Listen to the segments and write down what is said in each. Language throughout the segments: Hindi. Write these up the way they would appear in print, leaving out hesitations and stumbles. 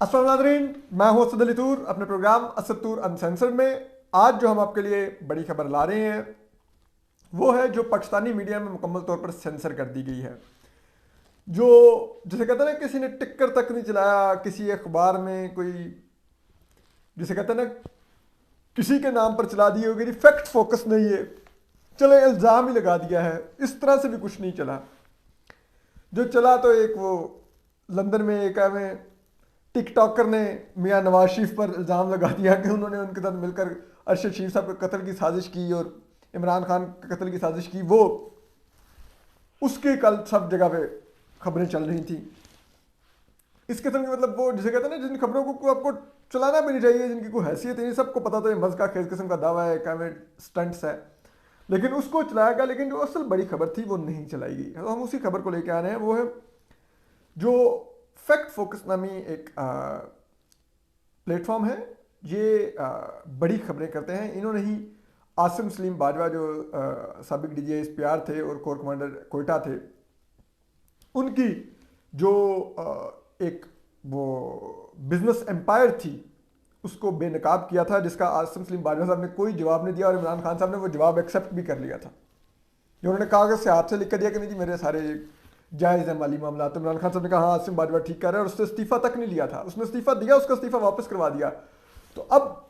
अस्सलाम नाज़रीन, मैं हूं असद अली तूर अपने प्रोग्राम असद तूर अनसेंसर्ड में। आज जो हम आपके लिए बड़ी खबर ला रहे हैं वो है जो पाकिस्तानी मीडिया में मुकम्मल तौर पर सेंसर कर दी गई है। जो जिसे कहते हैं ना, किसी ने टिक्कर तक नहीं चलाया किसी अखबार में, कोई जिसे कहते हैं ना किसी के नाम पर चला दी होगी, फैक्ट फोकस नहीं है, चले इल्ज़ाम ही लगा दिया है, इस तरह से भी कुछ नहीं चला। जो चला तो एक वो लंदन में एक हमें टिकटॉकर ने मियां नवाज शरीफ पर इल्ज़ाम लगा दिया कि उन्होंने उनके साथ मिलकर अरशद शरीफ साहब के कत्ल की साजिश की और इमरान खान के कत्ल की साजिश की। वो उसके कल सब जगह पे खबरें चल रही थी। इस किस्म की मतलब वो जिसे कहते हैं ना, जिन खबरों को आपको चलाना भी नहीं चाहिए, जिनकी कोई हैसियत नहीं, सबको पता था ये मज़ का खेल किस्म का दावा है, क्या में स्टंट्स है, लेकिन उसको चलाया गया। लेकिन जो असल बड़ी खबर थी वो नहीं चलाई गई। तो हम उसी खबर को लेकर आ रहे हैं। वो है जो फैक्ट फोकस नामी एक प्लेटफॉर्म है। ये बड़ी खबरें करते हैं। इन्होंने ही आसिम सलीम बाजवा जो साबिक DGI थे और कोर कमांडर कोयटा थे, उनकी जो एक वो बिजनेस एम्पायर थी उसको बेनकाब किया था, जिसका आसिम सलीम बाजवा साहब ने कोई जवाब नहीं दिया और इमरान खान साहब ने वो जवाब एक्सेप्ट भी कर लिया था। जो उन्होंने कागज से हाथ से लिख कर दिया कि नहीं जी मेरे सारे जायज़ है माली मामला। तो इमरान खान साहब ने कहा हाँ आसिम बाजवा ठीक कर रहा है, और उससे इस्तीफा तक नहीं लिया था। उसने इस्तीफा दिया, उसका इस्तीफा वापस करवा दिया। तो अब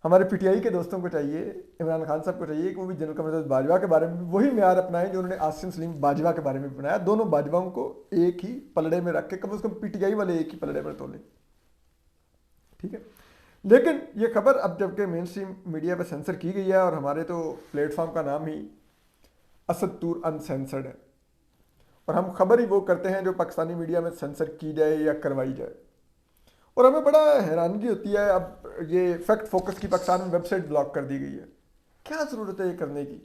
हमारे PTI के दोस्तों को चाहिए, इमरान खान साहब को चाहिए कि वो भी जनरल कमर बाजवा के बारे में वही म्यार अपनाएं जो उन्होंने आसिम सलीम बाजवा के बारे में भी बनाया। दोनों बाजवाओं को एक ही पलड़े में रख के कम से कम PTI वाले एक ही पलड़े पर तोलें, ठीक है। लेकिन ये खबर अब जबकि मेन स्ट्रीम मीडिया पर सेंसर की गई है, और हमारे तो प्लेटफॉर्म का नाम ही असद तूर अनसेंसर्ड है, और हम खबर ही वो करते हैं जो पाकिस्तानी मीडिया में सेंसर की जाए या करवाई जाए। और हमें बड़ा हैरानगी होती है, अब ये फैक्ट फोकस की पाकिस्तान में वेबसाइट ब्लॉक कर दी गई है। क्या ज़रूरत है ये करने की?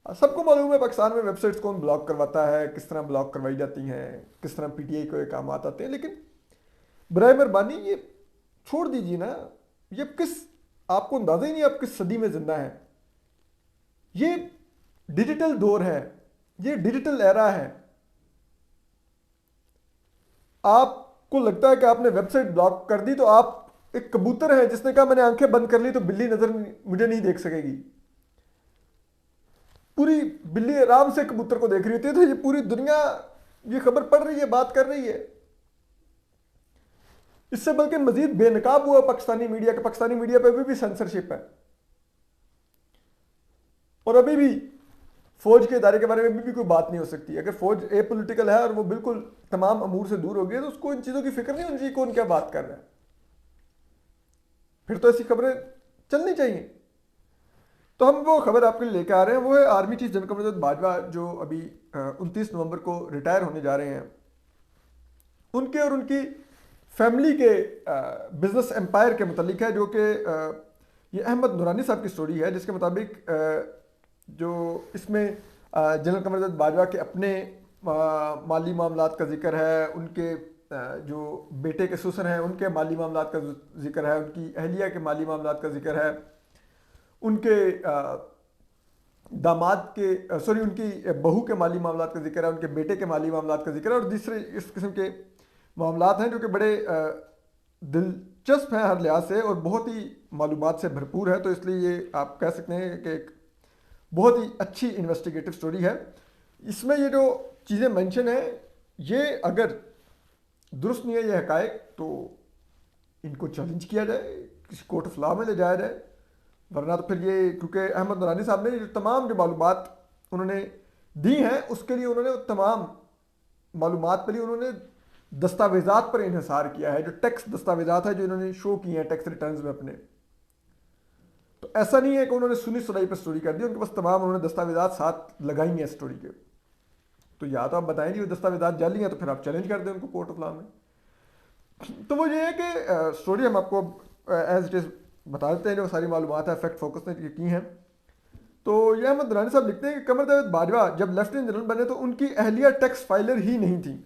सबको मालूम है पाकिस्तान में वेबसाइट्स कौन ब्लॉक करवाता है, किस तरह ब्लॉक करवाई जाती हैं, किस तरह PTI को ये काम आते हैं। लेकिन बराए मेहरबानी ये छोड़ दीजिए ना। ये किस आपको अंदाजा ही नहीं आप किस सदी में जिंदा है। ये डिजिटल दौर है, ये डिजिटल एरा है। आपको लगता है कि आपने वेबसाइट ब्लॉक कर दी तो आप एक कबूतर है जिसने कहा मैंने आंखें बंद कर ली तो बिल्ली नजर मुझे नहीं देख सकेगी। पूरी बिल्ली आराम से कबूतर को देख रही होती है, तो ये पूरी दुनिया ये खबर पढ़ रही है, बात कर रही है। इससे बल्कि मजीद बेनकाब हुआ पाकिस्तानी मीडिया के। पाकिस्तानी मीडिया पे अभी भी सेंसरशिप है, और अभी भी फौज के इदारे के बारे में अभी भी कोई बात नहीं हो सकती। अगर फौज एपॉलिटिकल है और वो बिल्कुल तमाम अमूर से दूर हो गई है, तो उसको इन चीज़ों की फिक्र नहीं होनी चाहिए कौन क्या बात कर रहा है। फिर तो ऐसी खबरें चलनी चाहिए। तो हम वो खबर आपके लिए लेकर आ रहे हैं। वो है आर्मी चीफ जनरल कमर बाजवा, जो अभी 29 नवंबर को रिटायर होने जा रहे हैं। उनके और उनकी फैमिली के बिजनेस एम्पायर के मुतालिक है, जो कि ये अहमद नूरानी साहब की स्टोरी है, जिसके मुताबिक जो इसमें जनरल कमर बाजवा के अपने माली मामलात का जिक्र है, उनके जो बेटे के ससुर हैं उनके माली मामलात का जिक्र है, उनकी अहलिया के माली मामलात का जिक्र है, उनके दामाद के सॉरी उनकी बहू के माली मामलात का जिक्र है, उनके बेटे के माली मामलात का जिक्र है, और दूसरे इस किस्म के मामलात हैं जो कि बड़े दिलचस्प हैं हर लिहाज से और बहुत ही मालूमात से भरपूर है। तो इसलिए ये आप कह सकते हैं कि एक बहुत ही अच्छी इन्वेस्टिगेटिव स्टोरी है। इसमें ये जो चीज़ें मेंशन है, ये अगर दुरुस्त नहीं है ये हकायक, तो इनको चैलेंज किया जाए, किसी कोर्ट ऑफ लॉ में ले जाया जाए। वरना तो फिर ये, क्योंकि अहमद नूरानी साहब ने तमाम जो मालूमात उन्होंने दी हैं, उसके लिए उन्होंने तमाम मालूमात पर ही उन्होंने दस्तावेजात पर इन्हिसार किया है, जो टैक्स दस्तावेजात है जो इन्होंने शो किए हैं टैक्स रिटर्न्स में अपने। तो ऐसा नहीं है कि उन्होंने सुनी सुनाई पर स्टोरी कर दी, उनके पास तमाम उन्होंने दस्तावेजात साथ लगाई हैं स्टोरी के। तो या तो आप बताएं जी वो दस्तावेजात जाली हैं, तो फिर आप चैलेंज कर दें उनको कोर्ट ऑफ लॉ में। तो वो ये है कि स्टोरी हम आपको एज इट इज़ बता देते हैं, जो सारी मालूमात है फैक्ट फोकस ने की हैं। तो ये अहमद दुरानी साहब लिखते हैं कि कमर जावेद बाजवा जब लेफ्टिनेंट जनरल बने तो उनकी अहलिया टैक्स फाइलर ही नहीं थी।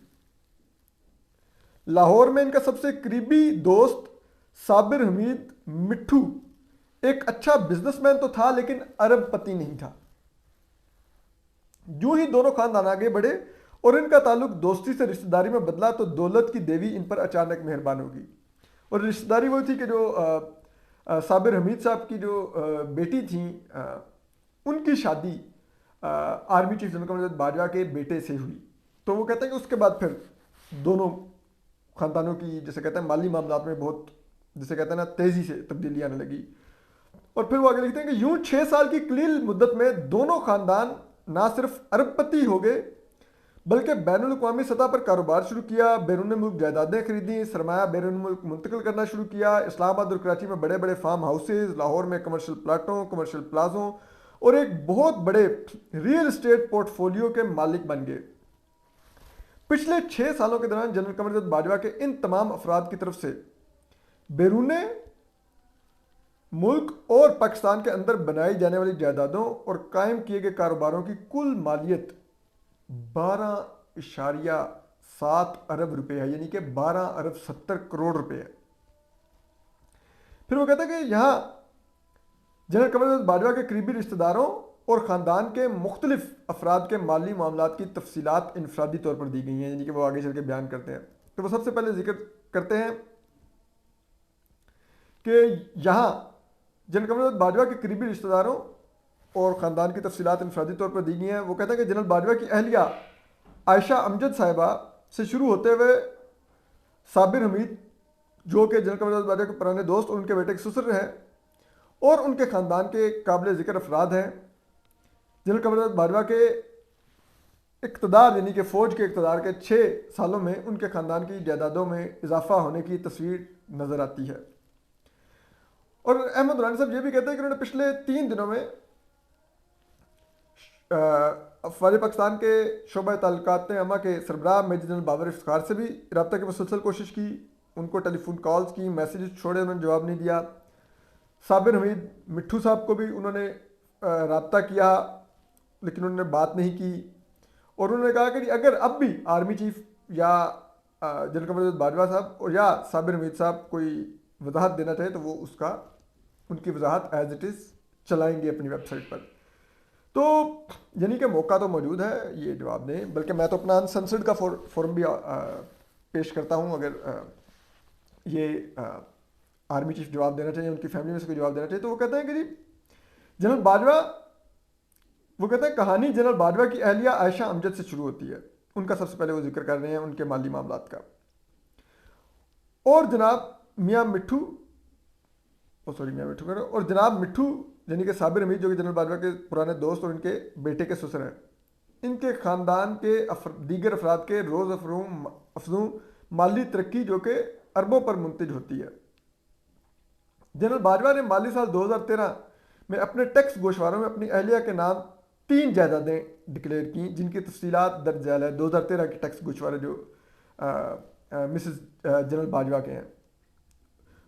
लाहौर में इनका सबसे करीबी दोस्त साबिर हमीद मिट्ठू एक अच्छा बिजनेसमैन तो था, लेकिन अरबपति नहीं था। यूं ही दोनों खानदान आगे बढ़े और इनका ताल्लुक दोस्ती से रिश्तेदारी में बदला तो दौलत की देवी इन पर अचानक मेहरबान होगी। और रिश्तेदारी वो थी कि जो साबिर हमीद साहब की जो बेटी थी, उनकी शादी आर्मी चीफ जनरल कमर बाजवा के बेटे से हुई। तो वो कहते हैं कि उसके बाद फिर दोनों ख़ानदानों की, जैसे कहते हैं, माली मामलात में बहुत, जिसे कहते हैं ना, तेज़ी से तब्दीली आने लगी। और फिर वो आगे लिखते हैं कि यूं 6 साल की कलील मुद्दत में दोनों ख़ानदान ना सिर्फ अरबपति हो गए बल्कि बैनुल-अक़वामी सतह पर कारोबार शुरू किया, बैरून मुल्क जायदादें खरीदी, सरमाया बैरून मुल्क मुंतकिल करना शुरू किया। इस्लामाबाद और कराची में बड़े बड़े फार्म हाउसेज, लाहौर में कमर्शियल प्लाटों, कमर्शियल प्लाजों और एक बहुत बड़े रियल एस्टेट पोर्टफोलियो के मालिक बन गए। पिछले 6 सालों के दौरान जनरल कमर बाजवा के इन तमाम अफराद की तरफ से बैरून मुल्क और पाकिस्तान के अंदर बनाई जाने वाली जायदादों और कायम किए गए कारोबारों की कुल मालियत 12.7 अरब रुपए है, यानी कि 12 अरब 70 करोड़ रुपए है। फिर वो कहते हैं कि यहाँ जनरल कमर बाजवा के करीबी रिश्तेदारों और ख़ानदान के मुख्तलिफ अफराद के माली मामलात की तफसीलात इनफरादी तौर पर दी गई हैं, यानी कि वो आगे चल के बयान करते हैं। तो वो सबसे पहले जिक्र करते हैं कि यहाँ जनरल कमर बाजवा के करीबी रिश्तेदारों और ख़ानदान की तफसीलात इनफरादी तौर पर दी गई हैं। वो कहते हैं कि जनरल बाजवा की अहलिया आयशा अमजद साहिबा से शुरू होते हुए साबिर हमीद, जो कि जनरल कमर बाजवा के पुराने दोस्त और उनके बेटे के ससुर हैं और उनके ख़ानदान के काबिल ज़िक्र अफराद हैं। जनरल कमर बाजवा के इक़्तिदार, यानी कि फ़ौज के इक़्तिदार के 6 सालों में उनके ख़ानदान की जायदादों में इजाफा होने की तस्वीर नज़र आती है। और अहमद दुरानी साहब ये भी कहते हैं कि उन्होंने पिछले 3 दिनों में अफवाज पाकिस्तान के शोबा ताल्लुकात अमा के सरबराह मेजर जनरल बाबर इफ्तिखार से भी रब्ता की मुसलसल कोशिश की, उनको टेलीफोन कॉल्स की, मैसेज छोड़े, उन्होंने जवाब नहीं दिया। साबिर हमीद मिट्ठू साहब को भी उन्होंने रब्ता किया लेकिन उन्होंने बात नहीं की। और उन्होंने कहा कि अगर अब भी आर्मी चीफ या जनरल कमर बाजवा साहब और या साबिर हमीद साहब कोई वजाहत देना चाहे तो वो उसका, उनकी वजाहत एज इट इज़ चलाएंगे अपनी वेबसाइट पर। तो यानी कि मौका तो मौजूद है ये जवाब दें, बल्कि मैं तो अपना अनसेंसर्ड का फॉर्म भी पेश करता हूँ अगर ये आर्मी चीफ जवाब देना चाहिए, उनकी फैमिली में से कोई जवाब देना चाहिए। तो वो कहते हैं कि जी जनरल बाजवा, वो कहते हैं कहानी जनरल बाजवा की अहलिया आयशा अमजद से शुरू होती है। उनका सबसे पहले वो जिक्र कर रहे हैं उनके माली मामलात का। और जनाब मियाँ मिट्ठू और जनाब मिट्ठू यानी कि साबिर हमीद, जो कि जनरल बाजवा के पुराने दोस्त और उनके बेटे के ससुर हैं, इनके ख़ानदान के दीगर अफराद के रोज़ अफजू माली तरक्की जो कि अरबों पर मुंतज होती है। जनरल बाजवा ने माली साल 2013 में अपने टैक्स गोशवारों में अपनी अहलिया के नाम 3 जायदादें डिक्लेयर की, जिनकी तफसीलात दर्ज झैल है। 2013 के टैक्स गोशवारे जो मिसेस जनरल बाजवा के हैं,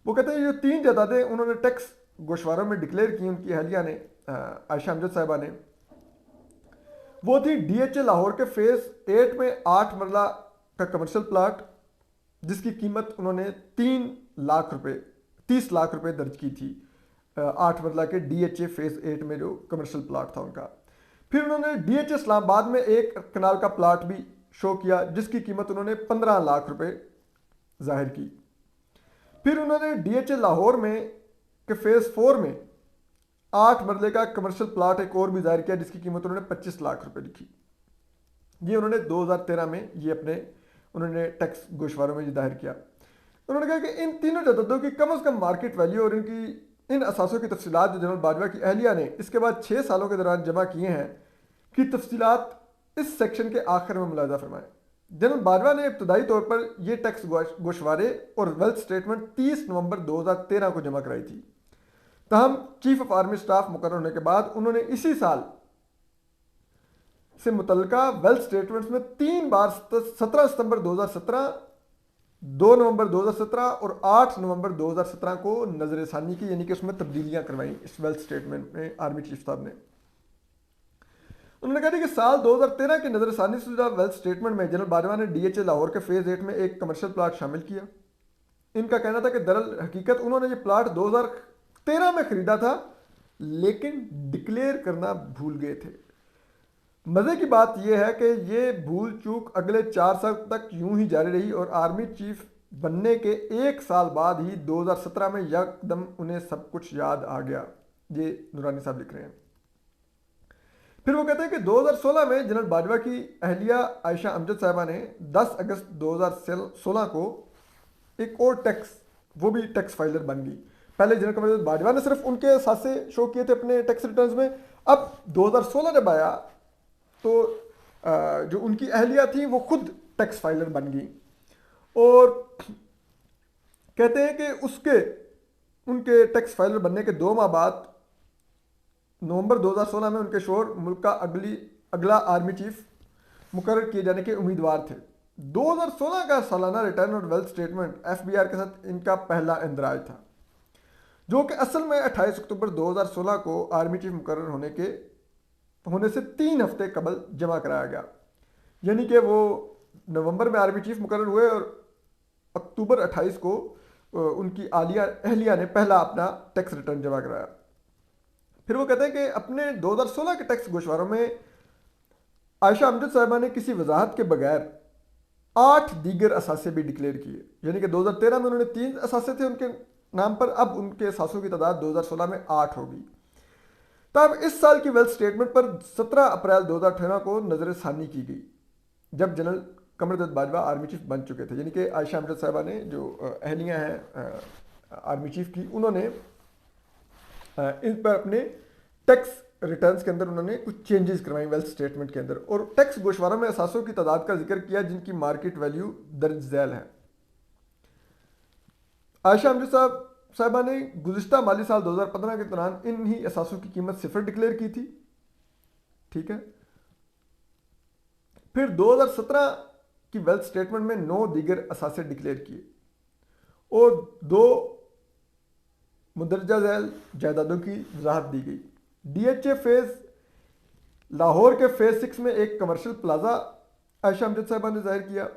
वो कहते हैं ये 3 जायदादें उन्होंने टैक्स गोशवारों में डिक्लेयर की उनकी अहलिया ने, आयशा अमजद साहिबा ने। वो थी DHA लाहौर के फेज़ 8 में 8 मरला का कमर्शियल प्लाट, जिसकी कीमत उन्होंने 30 लाख रुपए दर्ज की थी। 8 मरला के DHA फेज़ 8 में जो कमर्शियल प्लाट था उनका। फिर उन्होंने DHA इस्लामाबाद में 1 कनाल का प्लाट भी शो किया, जिसकी कीमत उन्होंने 15 लाख रुपए जाहिर की। फिर उन्होंने DHA लाहौर में के फेज़ 4 में 8 मरले का कमर्शियल प्लाट एक और भी जाहिर किया, जिसकी कीमत उन्होंने 25 लाख रुपए लिखी। ये उन्होंने 2013 में ये उन्होंने टैक्स गोशवारों में ये दाहिर किया। उन्होंने कहा कि इन तीनों जायदादों की कम अज़ कम मार्केट वैल्यू और इन असासों की तफसीलात जो जनरल बाजवा की अहलिया ने इसके बाद 6 सालों के दौरान जमा किए हैं कि तफसीलात इस सेक्शन के आखिर में मुलाजा फरमाएं। जनरल बाजवा ने इब्तदाई तौर पर यह टैक्स गोशवारे और वेल्थ स्टेटमेंट 30 नवंबर 2013 को जमा कराई थी। तहम चीफ ऑफ आर्मी स्टाफ मुकर्रर होने के बाद उन्होंने इसी साल से मुतल्लिका वेल्थ स्टेटमेंट्स में 3 बार 17 सितंबर 2017, 2 नवंबर 2017 और 8 नवंबर 2017 को नजरसानी की, यानी कि उसमें तब्दीलियां करवाई इस वेल्थ स्टेटमेंट में आर्मी चीफ साहब ने। उन्होंने कहा कि साल 2013 की नजरसानी शुदा वेल्थ स्टेटमेंट में जनरल बाजवा ने DHA लाहौर के फेज़ 8 में एक कमर्शियल प्लाट शामिल किया। इनका कहना था कि दरअसल हकीकत उन्होंने ये प्लाट 2013 में खरीदा था लेकिन डिक्लेयर करना भूल गए थे। मज़े की बात यह है कि ये भूल चूक अगले 4 साल तक यूं ही जारी रही और आर्मी चीफ बनने के 1 साल बाद ही 2017 में यकदम उन्हें सब कुछ याद आ गया। ये नूरानी साहब लिख रहे हैं। फिर वो कहते हैं कि 2016 में जनरल बाजवा की अहलिया आयशा अमजद साहिबा ने 10 अगस्त 2016 को एक और टैक्स, वो भी टैक्स फाइलर बन गई। पहले जनरल कमर बाजवा ने सिर्फ उनके सासे शो किए थे अपने टैक्स रिटर्न्स में, अब 2016 जब आया तो जो उनकी अहलिया थी वो खुद टैक्स फाइलर बन गई। और कहते हैं कि उनके टैक्स फाइलर बनने के 2 माह बाद नवंबर 2016 में उनके शोहर मुल्क का अगला आर्मी चीफ मुकर्रर किए जाने के उम्मीदवार थे। 2016 का सालाना रिटर्न और वेल्थ स्टेटमेंट एफबीआर के साथ इनका पहला इंदराज था, जो कि असल में 28 अक्टूबर 2016 को आर्मी चीफ मुकर्रर होने से 3 हफ्ते कबल जमा कराया गया। यानी कि वो नवंबर में आर्मी चीफ मुकर्रर हुए और अक्टूबर 28 को उनकी अहलिया ने पहला अपना टैक्स रिटर्न जमा कराया। फिर वो कहते हैं कि अपने 2016 के टैक्स गोशवारों में आयशा अमजद साहिबा ने किसी वजाहत के बगैर 8 दीगर असासे भी डिक्लेयर किए। यानी कि 2013 में उन्होंने 3 असासे थे उनके नाम पर, अब उनके असासों की तादाद 2016 में 8 होगी। तब इस साल की वेल्थ स्टेटमेंट पर 17 अप्रैल 2018 को नजरसानी की गई, जब जनरल कमरदत्त बाजवा आर्मी चीफ बन चुके थे। यानी कि आयशा अमजद साहिबा ने, जो अहलियाँ हैं आर्मी चीफ की, उन्होंने इन पर अपने टैक्स रिटर्न्स के अंदर उन्होंने कुछ चेंजेस करवाई वेल्थ स्टेटमेंट के अंदर, और टैक्स गोशवारों में असासों की तादाद का जिक्र किया जिनकी मार्केट वैल्यू दर्ज झैल है। आयशा अमजद साहिबा ने गुज़िश्ता माली साल 2015 के दौरान इन ही असासों की कीमत 0 डिक्लेयर की थी। ठीक है। फिर 2017 की वेल्थ स्टेटमेंट में 9 दीगर असासे डिक्लेयर किए और 2 मुंदरजा झैल जायदादों की वजाहत दी गई। डीएचए फेज लाहौर के फेज 6 में एक कमर्शियल प्लाजा आयशा अमजद साहिबा ने जाहिर किया,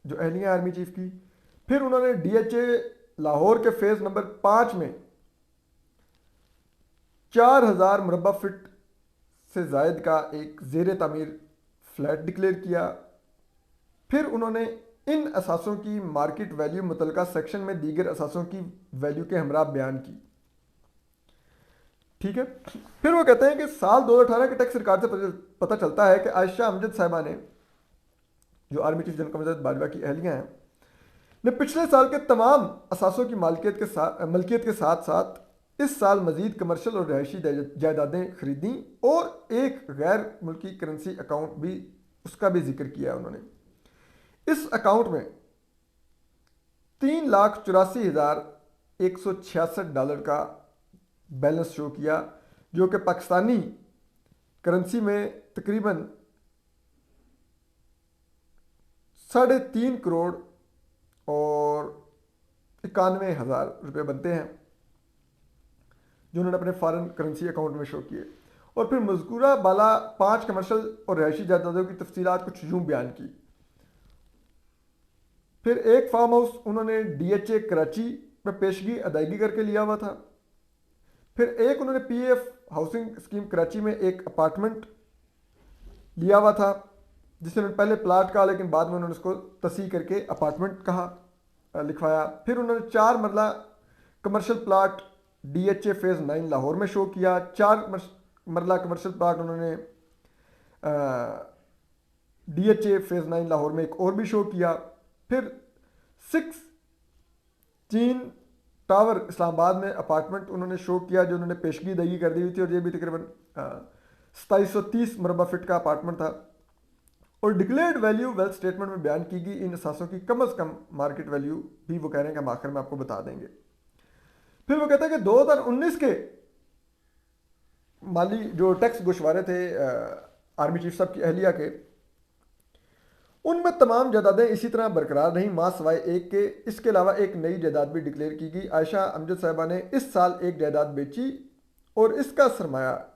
जो अहलिया आर्मी चीफ की। फिर उन्होंने डीएचए लाहौर के फेज नंबर 5 में 4000 मुरब्बा फीट से जायद का एक जेर तामीर फ्लैट डिक्लेयर किया। फिर उन्होंने इन असासों की मार्केट वैल्यू मुतलका सेक्शन में दीगर असासों की वैल्यू के हमरा बयान की। ठीक है। फिर वो कहते हैं कि साल 2018 के टैक्स रिकॉर्ड से पता चलता है कि आयशा अमजद साहिबा ने, जो आर्मी चीफ जनरल कमरदत्त बाजवा की अहलियाँ हैं, ने पिछले साल के तमाम असासों की मलकियत के साथ साथ इस साल मजीद कमर्शियल और रहायशी जायदादें खरीदी और एक गैर मुल्की करेंसी अकाउंट भी, उसका भी जिक्र किया उन्होंने। इस अकाउंट में $3,84,166 का बैलेंस शो किया, जो कि पाकिस्तानी करेंसी में तकरीबन 3.5 करोड़ और 91,000 रुपये बनते हैं, जो उन्होंने अपने फॉरेन करेंसी अकाउंट में शो किए। और फिर मज़कूरा बाला 5 कमर्शियल और रहायशी जायदादों की तफसीलात कुछ यूँ बयान की। फिर एक फार्म हाउस उन्होंने डीएचए कराची में पेशगी अदायगी करके लिया हुआ था। फिर एक उन्होंने पीएफ हाउसिंग स्कीम कराची में एक अपार्टमेंट लिया हुआ था, जिसे उन्होंने पहले प्लाट कहा लेकिन बाद में उन्होंने उसको तसी करके अपार्टमेंट कहा, लिखवाया। फिर उन्होंने 4 मरला commercial plot DHA phase 9 Lahore में शो किया। 4 मरला कमर्शियल प्लाट उन्होंने डीएचए फेज़ 9 लाहौर में एक और भी शो किया। फिर 6 चीन टावर इस्लामाबाद में अपार्टमेंट उन्होंने शो किया, जो उन्होंने पेशगी दगी कर दी हुई थी, और ये भी तकरीबन 2730 मुरब्बा फीट का अपार्टमेंट था। और डिक्लेयर्ड वैल्यू वेल्थ स्टेटमेंट में बयान की गई इन असासों की कम अज़ कम मार्केट वैल्यू भी वो कह रहे हैं कि हम आखिर में आपको बता देंगे। फिर वो कहते हैं कि 2019 के माली जो टैक्स गोशवारे थे आर्मी चीफ साहब की अहलिया के, उनमें तमाम जायदादें इसी तरह बरकरार रहीं मां सवाए एक के। इसके अलावा एक नई जायदाद भी डिक्लेयर की गई। आयशा अमजद साहिबा ने इस साल एक जायदाद बेची और इसका सरमाया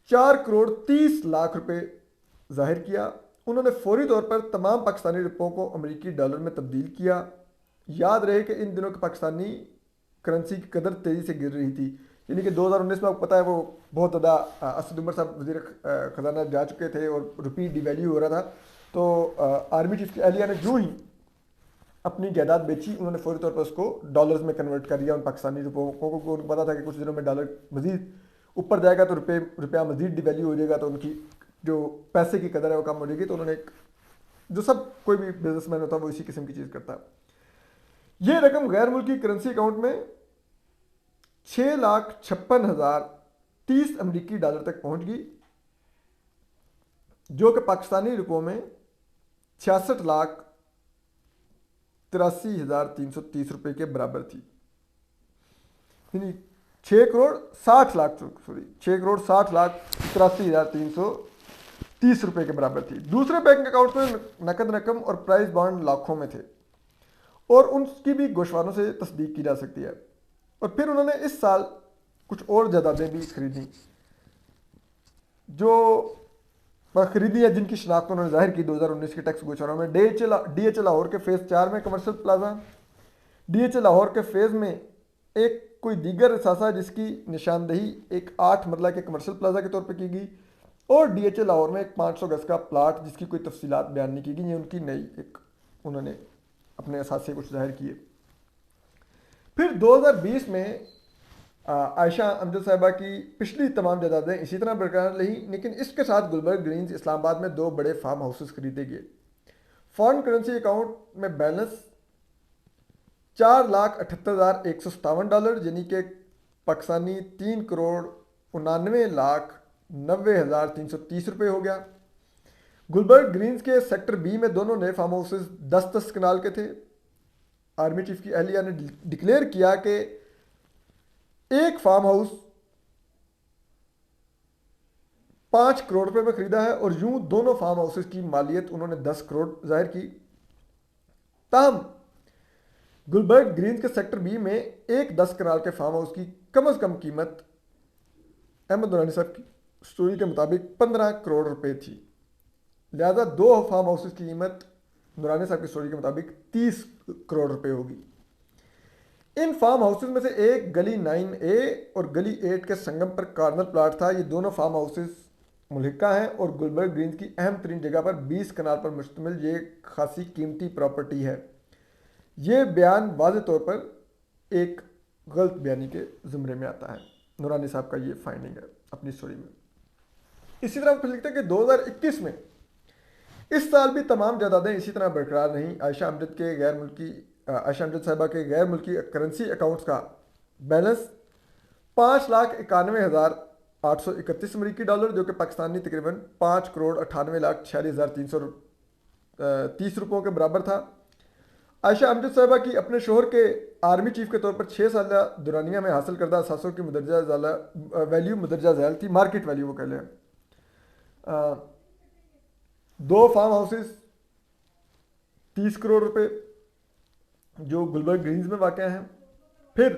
4,30,00,000 रुपए जाहिर किया। उन्होंने फौरी तौर पर तमाम पाकिस्तानी रुपयों को अमेरिकी डॉलर में तब्दील किया। याद रहे कि इन दिनों की पाकिस्तानी करेंसी की कदर तेज़ी से गिर रही थी, यानी कि 2019 में आपको पता है वो बहुत ज़्यादा असद उमर साहब वजीर ख़जाना जा चुके थे और रुपी डिवैल्यू हो रहा था। तो आर्मी चीफ की एहलिया ने जो ही अपनी जायदाद बेची, उन्होंने फौरी तौर पर उसको डॉलर्स में कन्वर्ट कर दिया उन पाकिस्तानी रुपयों को। उनको पता था कि कुछ दिनों में डॉलर मजीद ऊपर जाएगा तो रुपया मजीद डिवैल्यू हो जाएगा, तो उनकी जो पैसे की कदर है वो कम हो जाएगी। तो उन्होंने जो सब कोई भी बिजनेसमैन होता है वो इसी किस्म की चीज़ करता है। ये रकम गैर मुल्की करेंसी अकाउंट में 6,56,030 अमरीकी डॉलर तक पहुंच गई, जो कि पाकिस्तानी रुपयों में 66,83,330 रुपये के बराबर थी। यानी 6,60,83,330 रुपये के बराबर थी। दूसरे बैंक अकाउंट में नकद रकम और प्राइस बॉन्ड लाखों में थे और उनकी भी गोशवारों से तस्दीक की जा सकती है। और फिर उन्होंने इस साल कुछ और जायदादें भी खरीदी, जो खरीदी है जिनकी शनाख्त उन्होंने जाहिर की 2019 के टैक्स गोचरों में। DHA लाहौर के फेज़ 4 में कमर्शियल प्लाजा, DHA लाहौर के फेज़ में एक कोई दीगर असासा जिसकी निशानदही एक 8 मरला के कमर्शियल प्लाजा के तौर पर की गई, और DHA लाहौर में एक 500 गज का प्लाट जिसकी कोई तफसीलात बयान नहीं की गई। ये उनकी नई एक उन्होंने अपने असासे कुछ जाहिर किए। फिर 2020 में आयशा अमजद साहिबा की पिछली तमाम जायदादें इसी तरह बरकरार रही, लेकिन इसके साथ गुलबर्ग ग्रीन्स इस्लामाबाद में 2 बड़े फार्म हाउसेस खरीदे गए। फॉरेन करेंसी अकाउंट में बैलेंस $4,78,157 यानी कि पाकिस्तानी 3,99,90,330 रुपये हो गया। गुलबर्ग ग्रीन्स के सेक्टर बी में दोनों नए फार्म हाउसेस 10-10 कनाल के थे। आर्मी चीफ की एहलिया ने डिक्लेयर किया कि एक फार्म हाउस 5 करोड़ रुपए में खरीदा है, और यूं दोनों फार्म हाउसेस की मालियत उन्होंने 10 करोड़ जाहिर की। ताहम गुलबर्ग ग्रीन्स के सेक्टर बी में एक 10 कनाल के फार्म हाउस की कम से कम कीमत अहमद दुरानी साहब की स्टोरी के मुताबिक 15 करोड़ रुपए थी। लिहाजा 2 फार्म हाउसेस की कीमत दुरानी साहब की स्टोरी के मुताबिक 30 करोड़ रुपए होगी। इन फार्म हाउसेस में से एक गली 9A और गली 8 के संगम पर कॉर्नर प्लाट था। ये दोनों फार्म हाउसेस मुल्हिका हैं और गुलबर्ग ग्रीन्स की अहम तरीन जगह पर 20 कनाल पर मुश्तमिल ये खासी कीमती प्रॉपर्टी है। ये बयान वाज़े तौर पर एक गलत बयानी के ज़ुमरे में आता है। नूरानी साहब का ये फाइंडिंग है अपनी स्टोरी में। इसी तरह फिर लिखते हैं कि 2021 में इस साल भी तमाम जायदादें इसी तरह बरकरार रहीं। आयशा अमजद साहिबा के गैर मुल्की करेंसी अकाउंट्स का बैलेंस 5,91,831 अमरीकी डॉलर, जो कि पाकिस्तानी तकरीबन 5,98,46,330 रुपयों के बराबर था। आयशा अमजद साहिबा की अपने शोहर के आर्मी चीफ के तौर पर 6 साल दुरानिया में हासिल करदा असासों की वैल्यू मुदरजा झैल थी, मार्केट वैल्यू वो कह लें। 2 फार्म हाउसेस 30 करोड़ रुपए जो गुलबर्ग ग्रीन्स में वाक़ हैं। फिर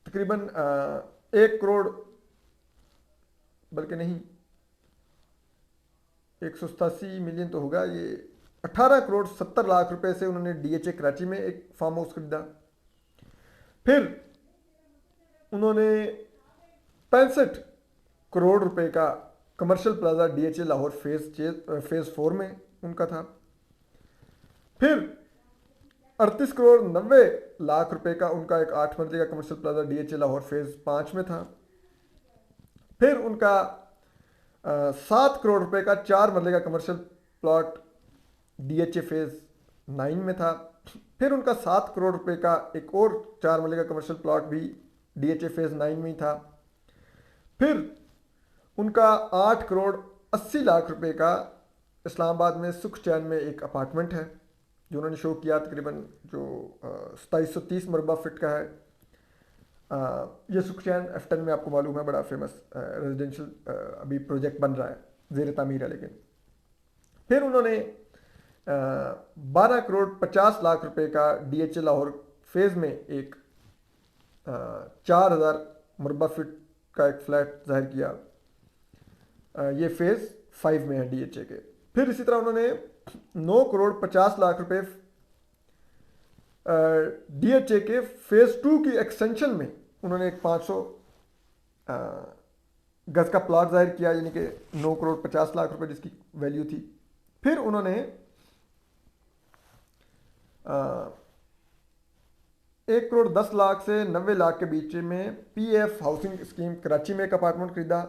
तकरीबन 1 करोड़ बल्कि नहीं 187 मिलियन तो होगा, ये 18 करोड़ 70 लाख रुपए से उन्होंने DHA कराची में एक फार्म हाउस खरीदा। फिर उन्होंने 65 करोड़ रुपए का commercial plaza DHA Lahore phase 4 में उनका था। फिर 38 करोड़ 90 लाख रुपए का उनका एक 8 मरले का commercial plaza DHA Lahore phase 5 में था। फिर उनका 7 करोड़ रुपए का 4 मरले का कमर्शियल प्लॉट DHA फेज़ 9 में था। फिर उनका 7 करोड़ रुपए का एक और 4 मरले का कमर्शियल प्लॉट भी DHA फेज़ 9 में ही था। फिर उनका 8 करोड़ 80 लाख रुपए का इस्लामाबाद में सुख चैन में एक अपार्टमेंट है जो उन्होंने शो किया, तकरीबन जो 2730 मरबा फिट का है। ये सुख चैन F10 में आपको मालूम है बड़ा फेमस रेजिडेंशियल अभी प्रोजेक्ट बन रहा है, ज़ेर तामीर है। लेकिन फिर उन्होंने 12 करोड़ 50 लाख रुपए का DHA लाहौर फेज़ में एक 4000 मरबा फिट का एक फ्लैट जाहिर किया। ये फेज़ 5 में है DHA के। फिर इसी तरह उन्होंने 9 करोड़ 50 लाख रुपए डीएचए के फेज 2 की एक्सटेंशन में उन्होंने एक 500 गज का प्लॉट जाहिर किया, यानी कि 9 करोड़ 50 लाख रुपए जिसकी वैल्यू थी। फिर उन्होंने 1 करोड़ 10 लाख से 90 लाख के बीच में पीएफ हाउसिंग स्कीम कराची में एक अपार्टमेंट खरीदा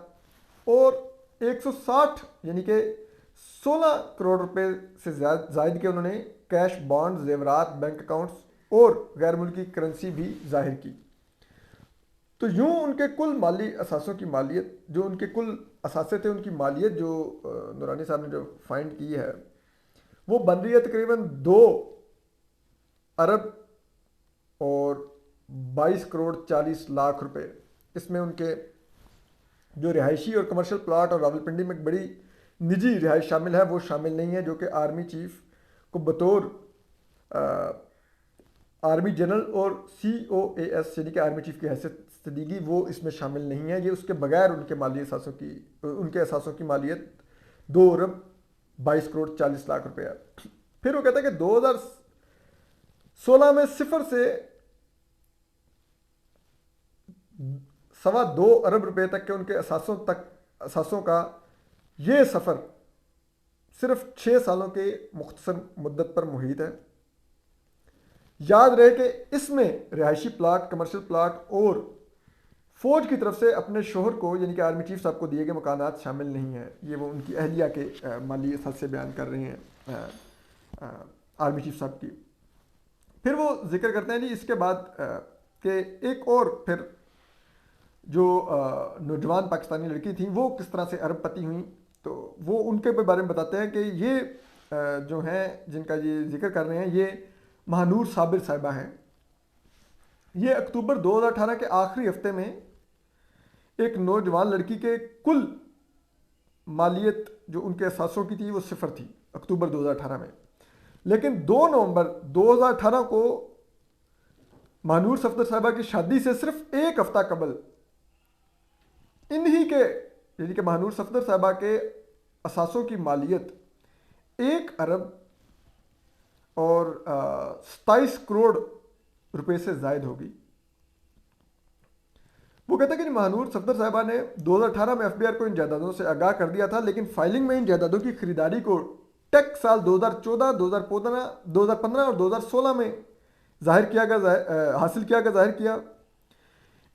और 160 यानी कि 16 करोड़ रुपए से जायद के उन्होंने कैश, बॉन्ड, जेवरात, बैंक अकाउंट्स और गैर मुल्की करेंसी भी जाहिर की। तो यूं उनके कुल माली असासों की मालियत, जो उनके कुल असासे थे, उनकी मालियत जो नूरानी साहब ने जो फाइंड की है वो बन रही है तकरीबन 2 अरब और 22 करोड़ 40 लाख रुपए। इसमें उनके जो रिहायशी और कमर्शियल प्लाट और रावलपिंडी में एक बड़ी निजी रिहाइश शामिल है वो शामिल नहीं है, जो कि आर्मी चीफ को बतौर आर्मी जनरल और COAS यानी कि आर्मी चीफ की हैसियत से दी गई, वो इसमें शामिल नहीं है। ये उसके बगैर उनके माली असासों की, उनके असासों की मालियत 2 अरब 22 करोड़ 40 लाख रुपए है। फिर वो कहता है कि 2016 में 0 से 2.25 अरब रुपए तक के उनके असासों का ये सफ़र सिर्फ 6 सालों के मुख्तसर मुद्दत पर मुहित है। याद रहे कि इसमें रिहायशी प्लाट, कमर्शियल प्लाट और फौज की तरफ से अपने शोहर को यानी कि आर्मी चीफ साहब को दिए गए मकानात शामिल नहीं है। ये वो उनकी अहलिया के माली असद से बयान कर रहे हैं आर्मी चीफ साहब की। फिर वो जिक्र करते हैं जी इसके बाद कि एक और फिर जो नौजवान पाकिस्तानी लड़की थी वो किस तरह से अरबपति हुई, तो वो उनके बारे में बताते हैं कि ये जो हैं जिनका ये जिक्र कर रहे हैं ये महानूर साबिर साहिबा हैं। ये अक्टूबर 2018 के आखिरी हफ्ते में एक नौजवान लड़की के कुल मालियत जो उनके असासों की थी वो 0 थी अक्टूबर 2018 में। लेकिन 2 नवंबर 2018 को महानूर सफदर साहिबा की शादी से सिर्फ एक हफ्ता कबल इन्हीं के यानी कि महानूर सफदर साहिबा के असासों की मालियत 1 अरब और 27 करोड़ रुपए से जायद होगी। वो कहते हैं कि महानूर सफदर साहिबा ने 2018 में FBI को इन जायदादों से आगाह कर दिया था, लेकिन फाइलिंग में इन जायदादों की खरीदारी को टैक्स साल 2014, 2015 और 2016 में हासिल जाहिर किया।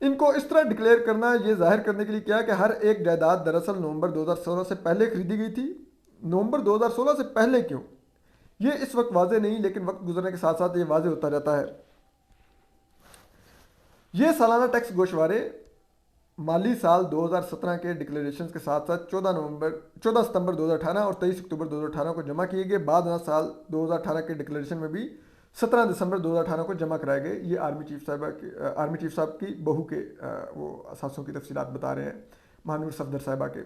इनको इस तरह डिक्लेयर करना ये जाहिर करने के लिए किया कि हर एक जायदाद दरअसल नवंबर 2016 से पहले खरीदी गई थी। नवंबर 2016 से पहले क्यों, ये इस वक्त वाजे नहीं, लेकिन वक्त गुजरने के साथ साथ ये वाजे होता जाता है। ये सालाना टैक्स गोशवारे माली साल 2017 के डिक्लेरेशन के साथ साथ 14 सितंबर 2018 और 23 अक्टूबर 2018 को जमा किए गए। बाद साल 2018 के डिक्लेरेशन में भी 17 दिसंबर 2018 को जमा कराए गए। ये आर्मी चीफ साहब की बहू के वो असासों की तफसीलात बता रहे हैं महानूर सफदर साहिबा के।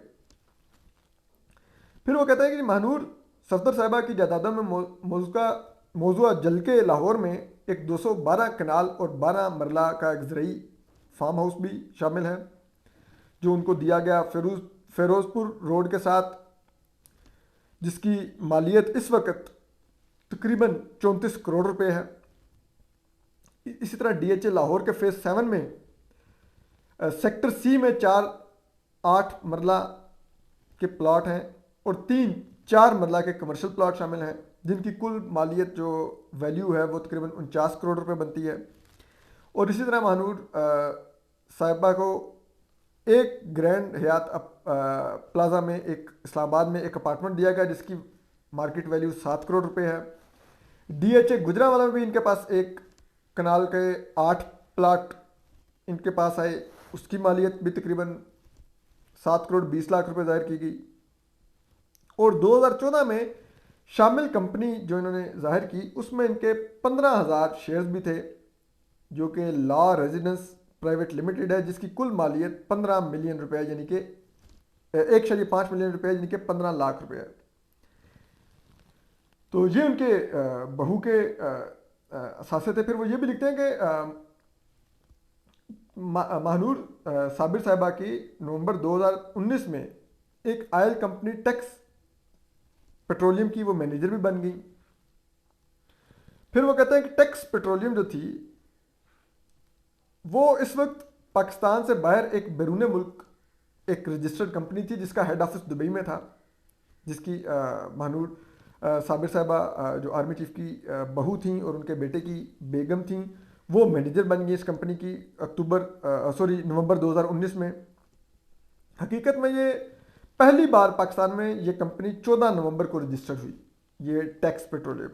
फिर वो कहते हैं कि महानूर सफदर साहिबा की जायदादों में मौजूदा जलके लाहौर में एक 212 कनाल और 12 मरला का एक ज़रई फार्म हाउस भी शामिल है जो उनको दिया गया फिरोजपुर रोड के साथ, जिसकी मालियत इस वक्त तकरीबन 34 करोड़ रुपए है। इसी तरह DHA लाहौर के फेज 7 में सेक्टर C में 8 मरला के प्लॉट हैं और 4 मरला के कमर्शियल प्लॉट शामिल हैं, जिनकी कुल मालियत जो वैल्यू है वो तकरीबन 49 करोड़ रुपए बनती है। और इसी तरह महानूर साहिबा को एक ग्रैंड हयात प्लाजा में एक इस्लामाबाद में एक अपार्टमेंट दिया गया जिसकी मार्केट वैल्यू 7 करोड़ रुपए है। DHA गुजरांवाला में भी इनके पास एक कनाल के 8 प्लाट इनके पास आए, उसकी मालियत भी तकरीबन 7 करोड़ 20 लाख रुपए जाहिर की गई। और 2014 में शामिल कंपनी जो इन्होंने जाहिर की उसमें इनके 15,000 शेयर्स भी थे जो कि लॉ रेजिडेंस प्राइवेट लिमिटेड है, जिसकी कुल मालियत 15 मिलियन रुपए यानी कि 1.5 मिलियन रुपए यानी कि 15 लाख रुपए है। तो ये उनके बहू के असासे थे। फिर वो ये भी लिखते हैं कि महानूर साबिर साहिबा की नवंबर 2019 में एक ऑयल कंपनी टेक्स पेट्रोलियम की वो मैनेजर भी बन गई। फिर वो कहते हैं कि टेक्स पेट्रोलियम जो थी वो इस वक्त पाकिस्तान से बाहर एक बैरून मुल्क एक रजिस्टर्ड कंपनी थी जिसका हेड ऑफिस दुबई में था, जिसकी महानूर साबिर साहिबा जो आर्मी चीफ की बहू थी और उनके बेटे की बेगम थी, वो मैनेजर बन गई इस कंपनी की नवंबर 2019 में। हकीकत में ये पहली बार पाकिस्तान में ये कंपनी 14 नवंबर को रजिस्टर्ड हुई, ये टेक्स पेट्रोलियम।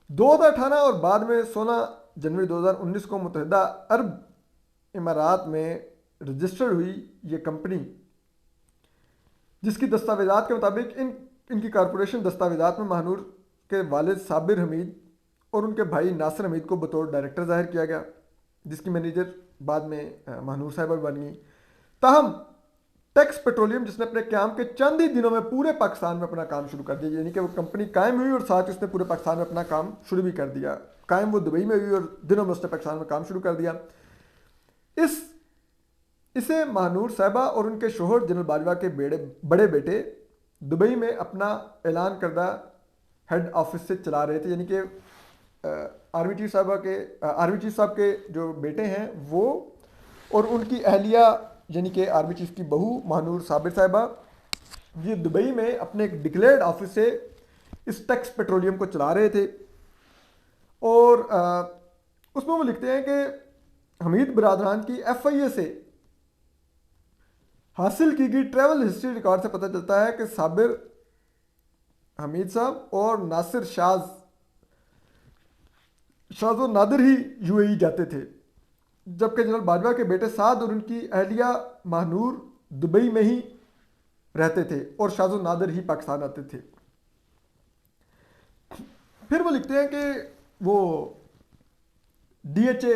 2018 और बाद में 16 जनवरी 2019 को मुत्तहिदा अरब इमारात में रजिस्टर्ड हुई ये कंपनी, जिसकी दस्तावेजात के मुताबिक इनकी कारपोरेशन दस्तावेजात में महानूर के वालिद साबिर हमीद और उनके भाई नासिर हमीद को बतौर डायरेक्टर जाहिर किया गया, जिसकी मैनेजर बाद में महानूर साहिबा बन गई। ताहम टेक्स पेट्रोलियम जिसने अपने क्याम के चंद ही दिनों में पूरे पाकिस्तान में अपना काम शुरू कर दिया, यानी कि वो कंपनी कायम हुई और साथ ही उसने पूरे पाकिस्तान में अपना काम शुरू भी कर दिया। कायम वो दुबई में हुई और दिनों में उसने पाकिस्तान में काम शुरू कर दिया। इसे महानूर साहिबा और उनके शोहर जनरल बाजवा के बड़े बेटे दुबई में अपना ऐलान करदा हेड ऑफिस से चला रहे थे, यानी कि आर्मी चीफ साहब के जो बेटे हैं वो और उनकी अहलिया यानी कि आर्मी चीफ की बहू महानूर साबिर साहिबा ये दुबई में अपने एक डिक्लेयर्ड ऑफिस से इस टेक्स पेट्रोलियम को चला रहे थे। और उसमें वो लिखते हैं कि हमीद बरादरान की FIA से हासिल की गई ट्रैवल हिस्ट्री रिकॉर्ड से पता चलता है कि साबिर हमीद साहब और नासिर शाज़ो नादिर ही UAE जाते थे, जबकि जनरल बाजवा के बेटे साद और उनकी अहलिया महानूर दुबई में ही रहते थे और शाज़ो नादिर ही पाकिस्तान आते थे। फिर वो लिखते हैं कि वो DHA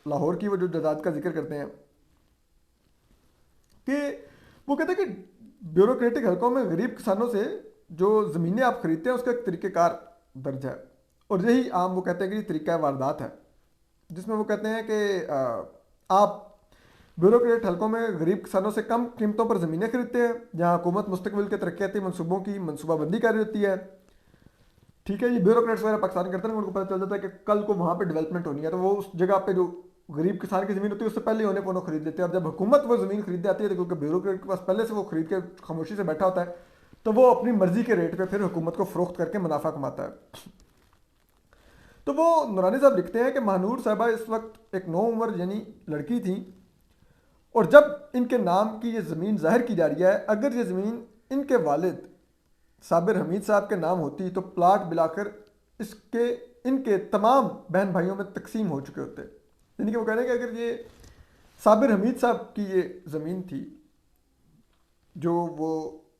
लाहौर की वो जो जायदाद का जिक्र करते हैं कि वो कहते हैं कि ब्यूरोक्रेटिक हलकों में गरीब किसानों से जो ज़मीनें आप खरीदते हैं उसका एक तरीक़ेकार दर्ज है, और यही आम वो कहते हैं कि तरीक़ा वारदात है, जिसमें वो कहते हैं कि आप ब्यूरोक्रेट हलकों में गरीब किसानों से कम कीमतों पर ज़मीनें खरीदते हैं, जहां हुकूमत मुस्तकबिल के तरक्याती मनसूबों की मनसूबाबंदी कर रही होती है। ठीक है, ये ब्यूरोक्रेट्स वगैरह पाकिस्तान करते हैं, उनको पता चल जाता है कि कल को वहाँ पे डेवलपमेंट होनी है, तो वो उस जगह पे जो गरीब किसान की ज़मीन होती है उससे पहले होने को खरीद लेते हैं। और जब हुकूमत वो ज़मीन खरीद आती है तो क्योंकि ब्यूरोक्रेट के पास पहले से वो खरीद के खामोशी से बैठा होता है, तो वो अपनी मर्जी के रेट पर फिर हुकूमत को फ़रोख्त करके मुनाफा कमाता है। तो वो नूरानी साहब लिखते हैं कि महानूर साहिबा इस वक्त एक 9 उम्र यानी लड़की थी, और जब इनके नाम की ये ज़मीन जाहिर की जा रही है, अगर ये ज़मीन इनके वालिद साबिर हमीद साहब के नाम होती तो प्लाट बिलाकर इनके तमाम बहन भाइयों में तकसीम हो चुके होते। यानी कि वो कह रहे हैं कि अगर ये साबिर हमीद साहब की ये ज़मीन थी जो वो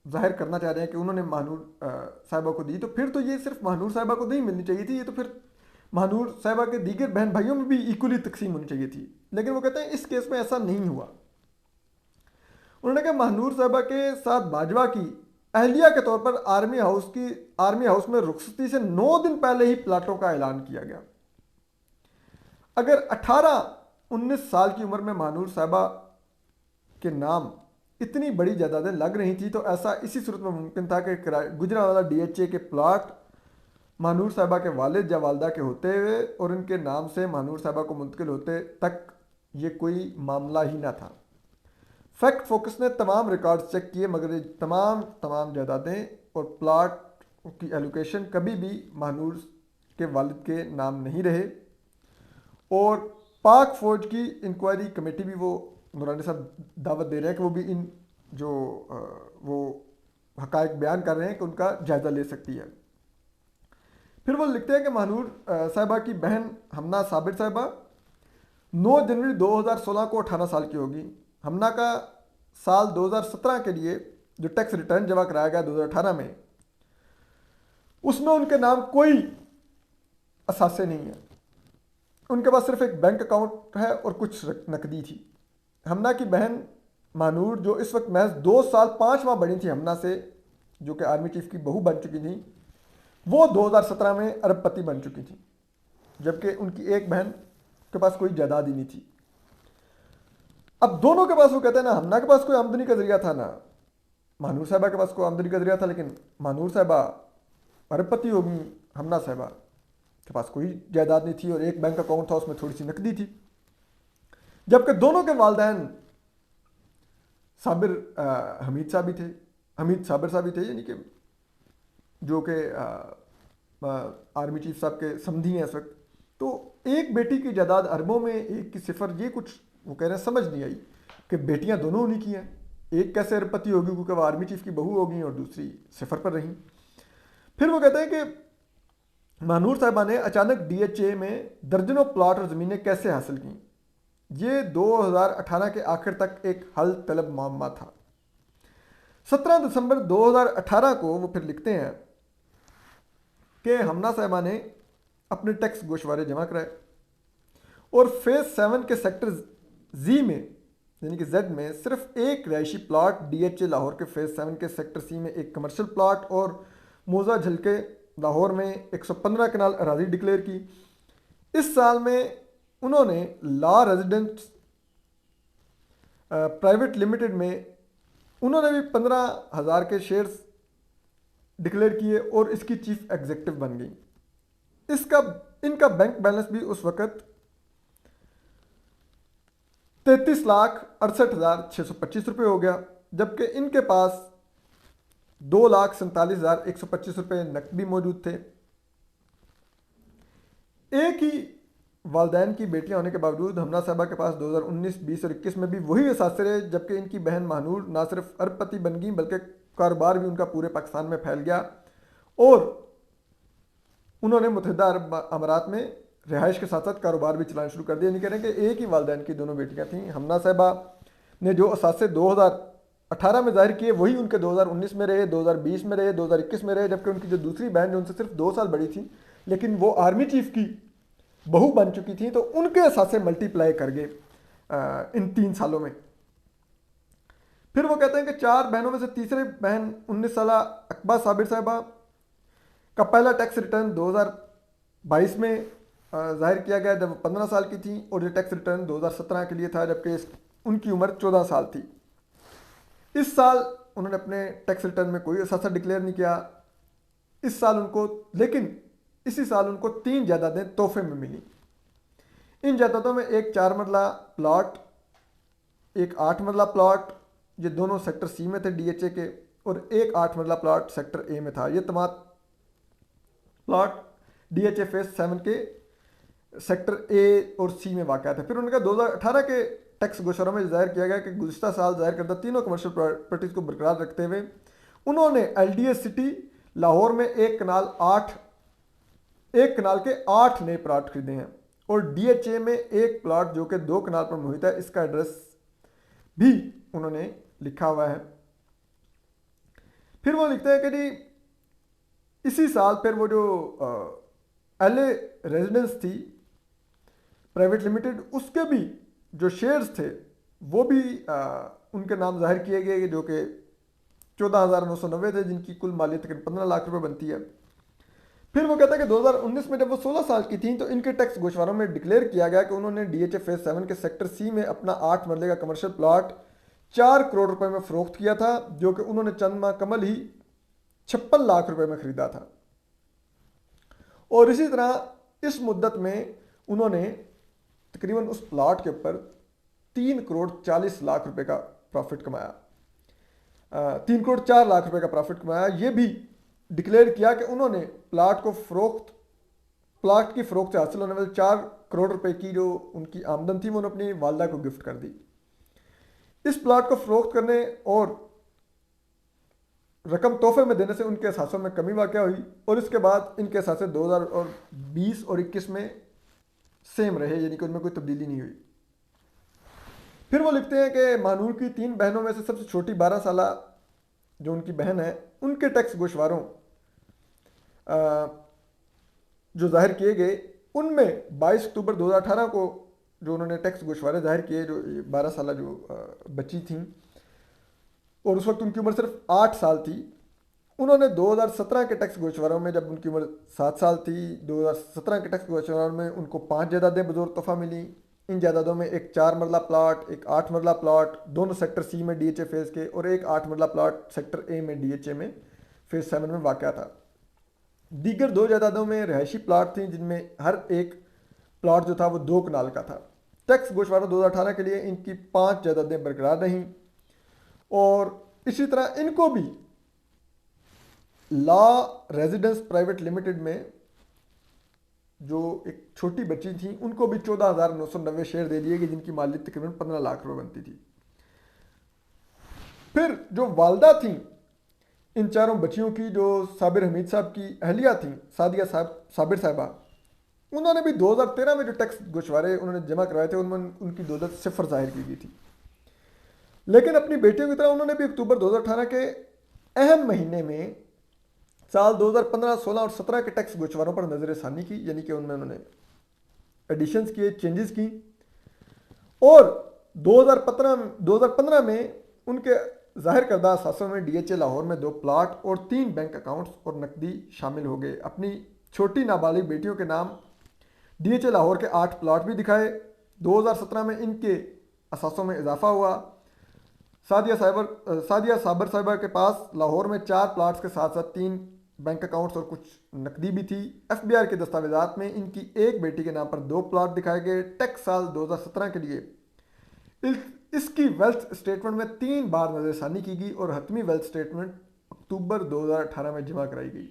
जाहिर करना चाह रहे हैं कि उन्होंने महानूर साहिबा को दी, तो फिर तो ये सिर्फ महानूर साहिबा को नहीं मिलनी चाहिए थी, ये तो फिर महानूर साहिबा के दीगर बहन भाइयों में भी इक्वली तकसीम होनी चाहिए थी। लेकिन वो कहते हैं इस केस में ऐसा नहीं हुआ। उन्होंने कहा महानूर साहिबा के साथ बाजवा की अहलिया के तौर पर आर्मी हाउस में रुखसती से 9 दिन पहले ही प्लाटों का ऐलान किया गया। अगर 18-19 साल की उम्र में महानूर साहिबा के नाम इतनी बड़ी जायदादें लग रही थी, तो ऐसा इसी सूरत में मुमकिन था कि गुजरांवाला DHA के प्लाट महानूर साहिबा के वालिद या वालदा के होते हुए और इनके नाम से महानूर साहिबा को मुंतकिल होते तक ये कोई मामला ही ना था। फैक्ट फोकस ने तमाम रिकॉर्ड्स चेक किए, मगर ये तमाम जायदादें और प्लाट की एलोकेशन कभी भी महानूर के वालिद के नाम नहीं रहे। और पाक फ़ौज की इंक्वायरी कमेटी भी वो नूरानी साहब दावत दे रहे हैं कि वो भी इन जो वो हक़ाइक़ बयान कर रहे हैं कि उनका जायज़ा ले सकती है। फिर वो लिखते हैं कि महानूर साहिबा की बहन हमना साबिर साहिबा 9 जनवरी 2016 को 18 साल की होगी। हमना का साल 2017 के लिए जो टैक्स रिटर्न जमा कराया गया 2018 में, उसमें उनके नाम कोई असासे नहीं है। उनके पास सिर्फ एक बैंक अकाउंट है और कुछ नकदी थी। हमना की बहन महानूर जो इस वक्त महज 2 साल 5 माह बड़ी थी हमना से, जो कि आर्मी चीफ की बहू बन चुकी थी, वो 2017 में अरबपति बन चुकी थी, जबकि उनकी एक बहन के पास कोई जायदाद ही नहीं थी। अब दोनों के पास वो कहते हैं ना हमना के पास कोई आमदनी का जरिया था ना महानूर साहिबा के पास कोई आमदनी का जरिया था, लेकिन महानूर साहिबा अरबपति होगी, हमना साहिबा के पास कोई जायदाद नहीं थी और एक बैंक अकाउंट था, उसमें थोड़ी सी नकदी थी। जबकि दोनों के वालिदैन साबिर हमीद साहब भी थे, हमीद साबिर साहब भी थे, यानी कि जो कि आर्मी चीफ साहब के समधी हैं इस वक्त। तो एक बेटी की जायदाद अरबों में, एक की सिफर, ये कुछ वो कह रहे हैं समझ नहीं आई कि बेटियां दोनों उन्हीं की हैं, एक कैसे अरबपति होगी क्योंकि वो आर्मी चीफ की बहू होगी और दूसरी सिफर पर रही। फिर वो कहते हैं कि महानूर साहिबा ने अचानक डीएचए में दर्जनों प्लाट और ज़मीनें कैसे हासिल की। ये 2018 के आखिर तक एक हल तलब मामला था। 17 दिसंबर 2018 को वो फिर लिखते हैं कि हमना साहिबा ने अपने टैक्स गोशवारे जमा कराए और फेज 7 के सेक्टर जी में, यानी कि जेड में, सिर्फ एक रिहायशी प्लाट डीएचए लाहौर के फेज 7 के सेक्टर सी में एक कमर्शियल प्लाट और मोजा झलके लाहौर में 115 कनाल अराजी डिक्लेयर की। इस साल में उन्होंने ला रेजिडेंट्स प्राइवेट लिमिटेड में उन्होंने भी 15,000 के शेयर्स डिक्लेयर किए और इसकी चीफ एग्जीक्यूटिव बन गई। इनका बैंक बैलेंस भी उस वक्त 33,68,625 रुपये हो गया, जबकि इनके पास 2,47,125 रुपये नकद भी मौजूद थे। एक ही वालदैन की बेटियां होने के बावजूद हमना साहबा के पास 2019, 20 और 21 में भी वही असासे रहे, जबकि इनकी बहन महानूर ना सिर्फ अरबपति बन गई बल्कि कारोबार भी उनका पूरे पाकिस्तान में फैल गया और उन्होंने मुत्तहिदा अरब अमारात में रिहाइश के साथ साथ कारोबार भी चलाना शुरू कर दिया। नहीं कह रहे कि एक ही वालदैन की दोनों बेटियां थीं। हमना साहबा ने जो असासे 2018 में जाहिर किए वही उनके 2019 में रहे, 2020 में रहे, 2021 में रहे, जबकि उनकी जो दूसरी बहन जो उनसे सिर्फ 2 साल बड़ी थी लेकिन वो आर्मी चीफ की बहू बन चुकी थी, तो उनके असासे मल्टीप्लाई कर गए इन 3 सालों में। फिर वो कहते हैं कि 4 बहनों में से तीसरी बहन 19 साल अकबा साबिर साहिबा का पहला टैक्स रिटर्न 2022 में जाहिर किया गया जब 15 साल की थी और ये टैक्स रिटर्न 2017 के लिए था जबकि उनकी उम्र 14 साल थी। इस साल उन्होंने अपने टैक्स रिटर्न में कोई असासा डिक्लेयर नहीं किया इस साल उनको, लेकिन इसी साल उनको 3 जायदादें तोहफे में मिली। इन जायदादों में एक 4 मरला प्लॉट, एक 8 मरला प्लॉट, ये दोनों सेक्टर सी में थे डीएचए के, और एक 8 मरला प्लॉट सेक्टर ए में था। ये तमाम प्लॉट डीएचए फेज 7 के सेक्टर ए और सी में वाक़ थे। फिर उनका 2018 के टैक्स गोशरों में जाहिर किया गया कि गुज़िश्ता साल जाहिर करता तीनों कमर्शियल प्रॉपर्टीज़ को बरकरार रखते हुए उन्होंने एलडीए सिटी लाहौर में एक कनाल के 8 नए प्लाट खरीदे हैं और डीएचए में एक प्लाट जो कि 2 कनाल पर मुहित है, इसका एड्रेस भी उन्होंने लिखा हुआ है। फिर वो लिखते हैं कि जी इसी साल फिर वो जो एलए रेजिडेंस थी प्राइवेट लिमिटेड, उसके भी जो शेयर्स थे वो भी उनके नाम जाहिर किए गए जो कि 14,990 थे, जिनकी कुल मालियत तकरीबन 15 लाख रुपए बनती है। फिर वो कहता है कि 2019 में जब वो 16 साल की थी तो इनके टैक्स गोशवारों में डिक्लेयर किया गया कि उन्होंने डीएचए फेज 7 के सेक्टर सी में अपना 8 मरले का कमर्शियल प्लॉट 4 करोड़ रुपए में फरोख्त किया था, जो कि उन्होंने चंद माह कमल ही 56 लाख रुपए में खरीदा था। और इसी तरह इस मुद्दत में उन्होंने तकरीबन उस प्लॉट के ऊपर 3 करोड़ 40 लाख रुपए का प्रॉफिट कमाया, 3 करोड़ 4 लाख रुपए का प्रॉफिट कमाया। ये भी डिक्लेयर किया कि उन्होंने प्लाट की फ़रोख्त से हासिल होने वाले 4 करोड़ रुपए की जो उनकी आमदन थी वो उन्होंने अपनी वालदा को गिफ्ट कर दी। इस प्लाट को फ़रोख्त करने और रकम तोहफे में देने से उनके एहसासों में कमी वाक़ हुई और इसके बाद इनके एहसास 2020 और 21 में सेम रहे, यानी कि उनमें कोई तब्दीली नहीं हुई। फिर वो लिखते हैं कि मानूर की 3 बहनों में से सबसे छोटी 12 साल जो उनकी बहन है, उनके टैक्स गोशवारों जो जाहिर किए गए उनमें 22 अक्टूबर 2018 को जो उन्होंने टैक्स गोशवारे जाहिर किए, जो 12 साल जो बच्ची थी और उस वक्त उनकी उम्र सिर्फ 8 साल थी, उन्होंने 2017 के टैक्स गोशवारों में जब उनकी उम्र 7 साल थी, 2017 के टैक्स गोशवारों में उनको 5 जायदादें बतौर तोहफा मिली। इन जायदादों में एक 4 मरला प्लाट, एक 8 मरला प्लाट, दोनों सेक्टर सी में डीएचए फेज़ के, और एक 8 मरला प्लाट सेक्टर ए में डीएचए में फेज़ 7 में वाक़या था। दीगर 2 जायदादों में रिहायशी प्लाट थी जिनमें हर एक प्लाट जो था वो 2 कनाल का था। टैक्स गोशवारों 2018 के लिए इनकी 5 जायदादें बरकरार रहीं और इसी तरह इनको भी लॉ रेजिडेंस प्राइवेट लिमिटेड में जो एक छोटी बच्ची थी उनको भी 14,990 शेयर दे दिए गए जिनकी मालियत तकरीबन 15 लाख रुपए बनती थी। फिर जो वालदा थी इन चारों बच्चियों की, जो साबिर हमीद साहब की अहलिया थी साबिर साहिबा, उन्होंने भी 2013 में जो टैक्स गोशवारे उन्होंने जमा करवाए थे उनमें उनकी दौलत सिफर जाहिर की गई थी। लेकिन अपनी बेटियों की तरह उन्होंने भी अक्टूबर 2018 के अहम महीने में साल 2015, 16 और 17 के टैक्स गोशवारों पर नजर षानी की, यानी कि उनमें उन्होंने एडिशंस किए, चेंजेस की और 2015 में उनके जाहिर करदा असासों में डीएचए लाहौर में 2 प्लाट और 3 बैंक अकाउंट्स और नकदी शामिल हो गए। अपनी छोटी नाबालिग बेटियों के नाम डीएचए लाहौर के 8 प्लाट भी दिखाए। 2017 में इनके असासों में इजाफा हुआ। सादिया साबर साहिबा के पास लाहौर में 4 प्लाट्स के साथ साथ 3 बैंक अकाउंट्स और कुछ नकदी भी थी। एफबीआर के दस्तावेजात में इनकी एक बेटी के नाम पर 2 प्लाट दिखाए गए। टैक्स साल 2017 के लिए इसकी वेल्थ स्टेटमेंट में 3 बार नजरसानी की गई और हतमी वेल्थ स्टेटमेंट अक्टूबर 2018 में जमा कराई गई।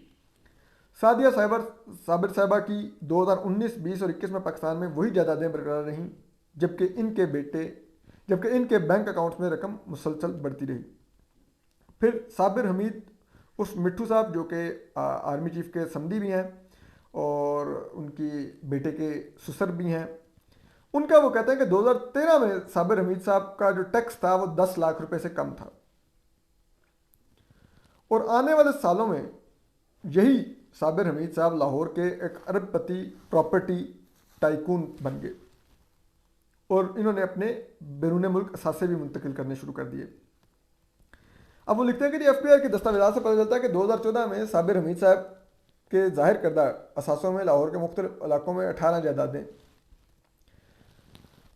सादिया साबिर साहिबा की 2019, 20 और 21 में पाकिस्तान में वही जायदादें बरकरार रहीं जबकि इनके बैंक अकाउंट्स में रकम मुसलसल बढ़ती रही। फिर साबिर हमीद उस मिट्ठू साहब जो कि आर्मी चीफ के समधी भी हैं और उनकी बेटे के ससुर भी हैं, उनका वो कहते हैं कि 2013 में साबिर हमीद साहब का जो टैक्स था वो 10 लाख रुपए से कम था और आने वाले सालों में यही साबिर हमीद साहब लाहौर के एक अरबपति प्रॉपर्टी टाइकून बन गए और इन्होंने अपने बैरून मुल्क असासे भी मुंतकिल करने शुरू कर दिए। अब वो लिखते हैं कि जी एफबीआर के दस्तावेजात से पता चलता है कि 2014 में साबिर हमीद साहब के जाहिर करदा असासों में लाहौर के मुख्तलिफ इलाकों में 18 जायदादें,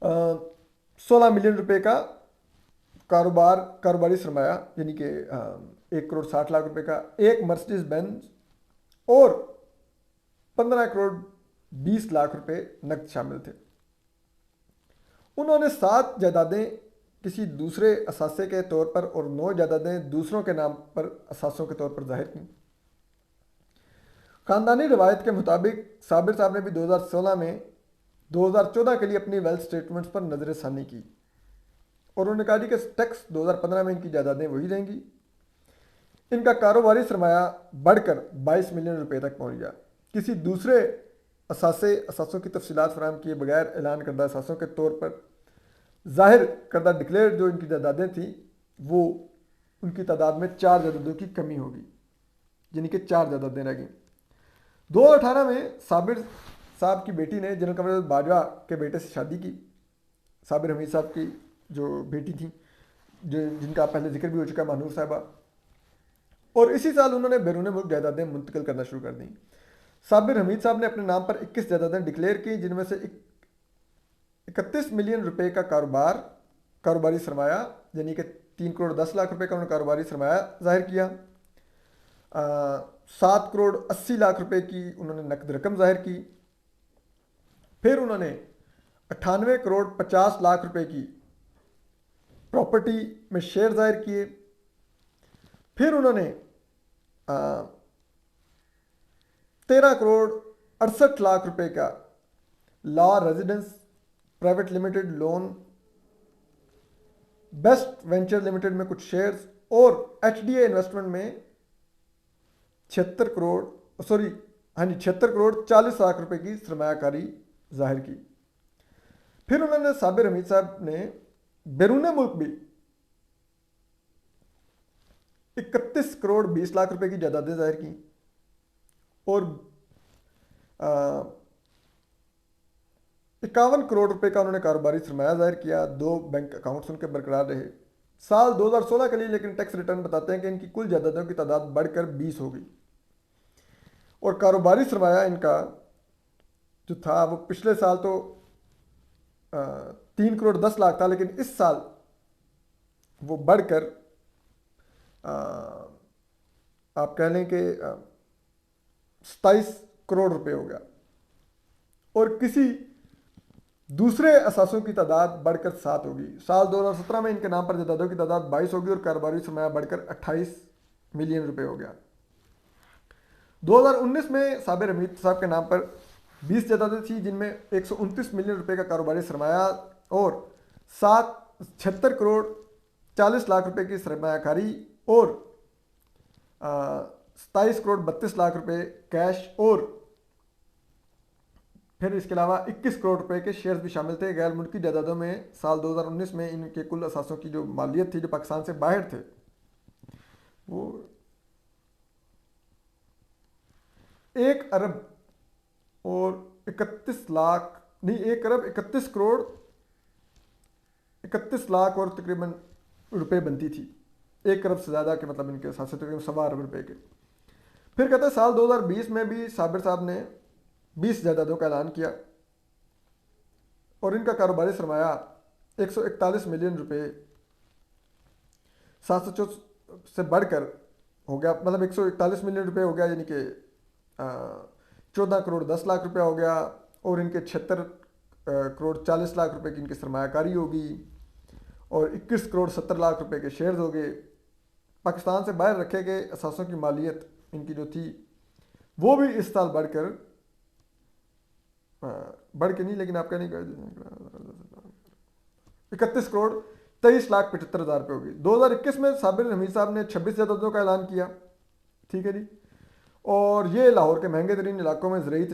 16 मिलियन रुपए का कारोबारी सरमाया यानी कि 1 करोड़ 60 लाख रुपए का एक मर्सिडीज बेंज और 15 करोड़ 20 लाख रुपए नकद शामिल थे। उन्होंने 7 जायदादें किसी दूसरे असासे के तौर पर और 9 जायदादें दूसरों के नाम पर असासों के तौर पर जाहिर की। खानदानी रवायत के मुताबिक साबिर साहब ने भी 2016 में 2014 के लिए अपनी वेल्थ स्टेटमेंट्स पर नजरसानी की और उन्होंने कहा कि टैक्स 2015 में इनकी जायदादें वही रहेंगी। इनका कारोबारी सरमाया बढ़कर 22 मिलियन रुपए तक पहुंच गया। किसी दूसरे असासों की तफसीलात फराहम किए बगैर ऐलान करदा असासों के तौर पर जाहिर करदा डिक्लेयर जो इनकी जायदादें थी वो उनकी तादाद में 4 जायदादों की कमी होगी, यानी कि 4 जायदादें रह गई। 2018 में साबिर साहब की बेटी ने जनरल कमर बाजवा के बेटे से शादी की। साबिर हमीद साहब की जो बेटी थी जिनका पहले जिक्र भी हो चुका महानूर साहिबा, और इसी साल उन्होंने बैरून मुल्क जायदादें मुंतकिल करना शुरू कर दी। साबिर हमीद साहब ने अपने नाम पर 21 जायदादें डिक्लेयर की जिनमें से 31 मिलियन रुपए का कारोबारी सरमाया यानी कि 3 करोड़ 10 लाख रुपए का उन्होंने कारोबारी सरमाया जाहिर किया। 7 करोड़ 80 लाख रुपए की उन्होंने नकद रकम जाहिर की। फिर उन्होंने 98 करोड़ 50 लाख रुपए की प्रॉपर्टी में शेयर जाहिर किए। फिर उन्होंने 13 करोड़ 68 लाख रुपए का law residence private limited loan, best venture limited में कुछ शेयर्स और एचडीए इन्वेस्टमेंट में 76 करोड़ 40 लाख रुपए की सरमायाकारी जाहिर की। फिर उन्होंने साबिर हमीद साहब ने बैरून मुल्क भी 31 करोड़ 20 लाख रुपए की जायदादें जाहिर की और 51 करोड़ रुपए का उन्होंने कारोबारी सरमाया जाहिर किया। 2 बैंक अकाउंट्स उनके बरकरार रहे। साल 2016 के लिए लेकिन टैक्स रिटर्न बताते हैं कि इनकी कुल जायदादों की तादाद बढ़कर 20 हो गई और कारोबारी सरमाया इनका जो था वो पिछले साल तो 3 करोड़ 10 लाख था, लेकिन इस साल वो बढ़कर आप कह लें कि 27 करोड़ रुपए हो गया। और किसी दूसरे असासों की तादाद बढ़कर 7 होगी। साल 2017 में इनके नाम पर जायदादों की तादाद 22 होगी और कारोबारी सरमाया बढ़कर 28 मिलियन रुपए हो गया। 2019 में साबिर हमीद साहब के नाम पर 20 जायदादें थी, जिनमें 129 मिलियन रुपए का कारोबारी सरमाया और 76 करोड़ 40 लाख रुपए की सरमायाकारी और 27 करोड़ 32 लाख रुपए कैश और फिर इसके अलावा 21 करोड़ रुपए के शेयर्स भी शामिल थे। गैर मुल्की जायदादों में साल 2019 में इनके कुल असासों की जो मालियत थी जो पाकिस्तान से बाहर थे वो 1 अरब और 31 लाख नहीं 1 अरब 31 करोड़ 31 लाख और तकरीबन रुपए बनती थी। 1 अरब से ज़्यादा के मतलब इनके असासे तकरीबन 1.25 अरब रुपए के। फिर कहते हैं साल 2020 में भी साबिर साहब ने 20 जायदादों का ऐलान किया और इनका कारोबारी सरमाया 141 मिलियन रुपए 704 से बढ़कर हो गया, मतलब 141 मिलियन रुपए हो गया, यानी कि 14 करोड़ 10 लाख रुपया हो गया। और इनके 76 करोड़ 40 लाख रुपए की इनकी सरमायाकारी होगी और 21 करोड़ 70 लाख रुपए के शेयर्स हो गए। पाकिस्तान से बाहर रखे गए असासों की मालियत इनकी जो थी वो भी इस साल बढ़ के नहीं, लेकिन आपका नहीं 31 करोड़ 23 लाख 75 हज़ार रुपये होगी। 2021 में साबिर हमीद साहब ने 26 जायदादों का ऐलान किया, ठीक है जी। और ये लाहौर के महंगे तरीन इलाकों में ज़रूरी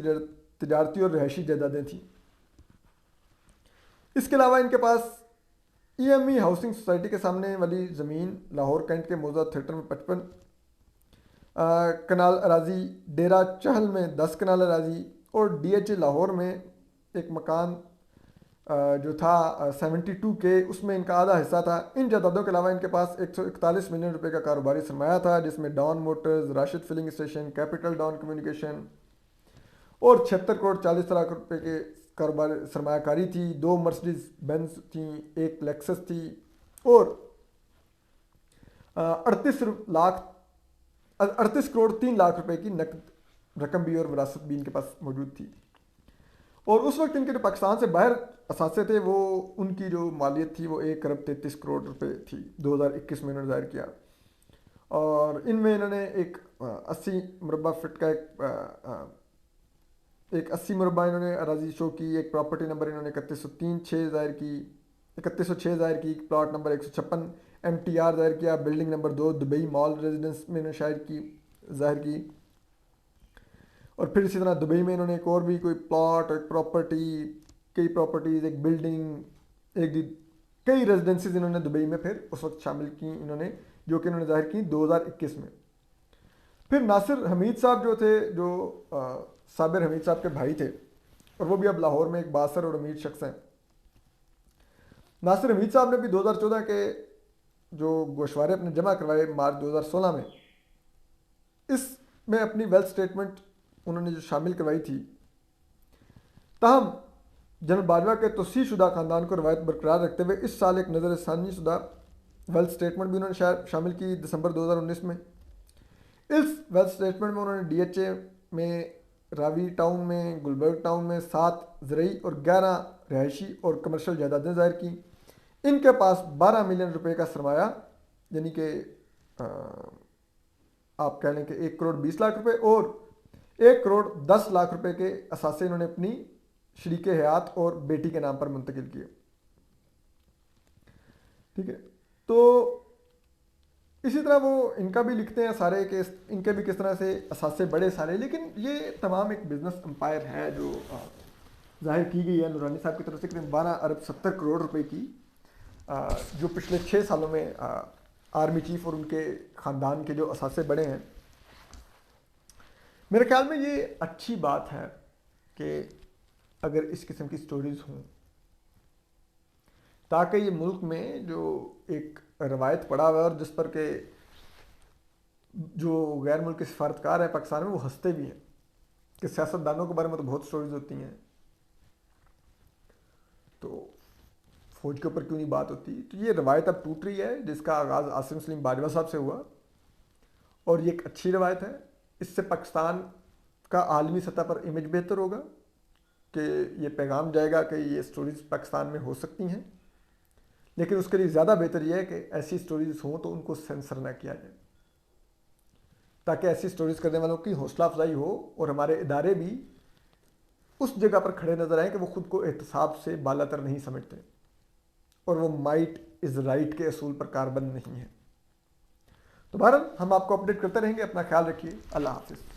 तिजारती और रिहायशी जायदादें थी। इसके अलावा इनके पास EME हाउसिंग सोसाइटी के सामने वाली ज़मीन लाहौर कैंट के मौजूदा थिएटर में 55 कनाल अराजी, डेरा चहल में 10 कनाल अराजी और DHA लाहौर में एक मकान जो था 72 के, उसमें इनका आधा हिस्सा था। इन जायदादों के अलावा इनके पास 141 मिलियन रुपए का कारोबारी सरमाया था, जिसमें Dawn Motors, Rashid filling station, capital Dawn communication और 76 करोड़ 40 लाख रुपए के कारोबार सरमायाकारी थी। 2 मर्सिडीज बेंज थी, 1 लेक्सस थी और 38 करोड़ 3 लाख रुपए की नकद रकम भी और विरासत भी इनके पास मौजूद थी। और उस वक्त इनके जो पाकिस्तान से बाहर असासे थे वो उनकी जो मालियत थी वो 1 अरब 33 करोड़ रुपए थी। 2021 में इन्होंने जाहिर किया और इनमें इन्होंने एक 80 मुरबा फिट का एक 80 मुरबा इन्होंने अराजी शो की। एक प्रॉपर्टी नंबर इन्होंने 3106 जाहिर की, 3106 जाहिर की। प्लॉट नंबर 156 MTR जाहिर किया। Building number 2 Dubai mall residence में इन्होंने जाहिर की। और फिर इसी तरह दुबई में इन्होंने एक और भी कोई प्लॉट, एक प्रॉपर्टी, कई प्रॉपर्टीज़, एक बिल्डिंग, कई रेजिडेंसीज इन्होंने दुबई में फिर उस वक्त शामिल की इन्होंने, जो कि इन्होंने जाहिर की 2021 में। फिर नासिर हमीद साहब जो थे, जो साबिर हमीद साहब के भाई थे और वो भी अब लाहौर में एक बासर और अमीर शख्स हैं। नासिर हमीद साहब ने भी 2014 के जो गोशवारे अपने जमा करवाए मार्च 2016 में, इसमें अपनी वेल्थ स्टेटमेंट उन्होंने जो शामिल करवाई थी। ताहम जनरल बाजवा के तोसी शुदा ख़ानदान को रवायत बरकरार रखते हुए इस साल एक नज़रसानी शुदा वेल्थ स्टेटमेंट भी उन्होंने शामिल की दिसंबर 2019 में। इस वेल्थ स्टेटमेंट में उन्होंने DHA में, रावी टाउन में, गुलबर्ग टाउन में 7 ज़रई और 11 रिहायशी और कमर्शल जायदादें ज़ाहिर की। इनके पास 12 मिलियन रुपए का सरमाया, यानी कि आप कह लें कि 1 करोड़ 20 लाख रुपए और 1 करोड़ 10 लाख रुपए के असासे इन्होंने अपनी शरीके हयात और बेटी के नाम पर मुंतकिल किए, ठीक है। तो इसी तरह वो इनका भी लिखते हैं सारे के इनके भी किस तरह से असासे बड़े सारे, लेकिन ये तमाम एक बिजनेस एम्पायर है जो जाहिर की गई है नूरानी साहब की तरफ से करीब 12 अरब 70 करोड़ रुपए की, जो पिछले 6 सालों में आर्मी चीफ और उनके ख़ानदान के जो असासे बड़े हैं। मेरे ख्याल में ये अच्छी बात है कि अगर इस किस्म की स्टोरीज़ हों, ताकि ये मुल्क में जो एक रवायत पड़ा हुआ है और जिस पर के जो गैर मुल्की सफारतकार हैं पाकिस्तान में वो हंसते भी हैं कि सियासतदानों के बारे में तो बहुत स्टोरीज होती हैं, तो फ़ौज के ऊपर क्यों नहीं बात होती। तो ये रवायत अब टूट रही है, जिसका आगाज़ आसिम सलीम बाजवा साहब से हुआ और ये एक अच्छी रवायत है। इससे पाकिस्तान उसका आलमी सतह पर इमेज बेहतर होगा कि ये पैगाम जाएगा कि ये स्टोरीज़ पाकिस्तान में हो सकती हैं, लेकिन उसके लिए ज़्यादा बेहतर यह है कि ऐसी स्टोरीज़ हों तो उनको सेंसर ना किया जाए, ताकि ऐसी स्टोरीज़ करने वालों की हौसला अफजाई हो और हमारे इदारे भी उस जगह पर खड़े नजर आए कि वो खुद को एहतसाब से बालातर नहीं समझते और वो माइट इज़ राइट के असूल पर कारबंद नहीं है। तो बहरहाल हम आपको अपडेट करते रहेंगे। अपना ख्याल रखिए। अल्लाह हाफिज़।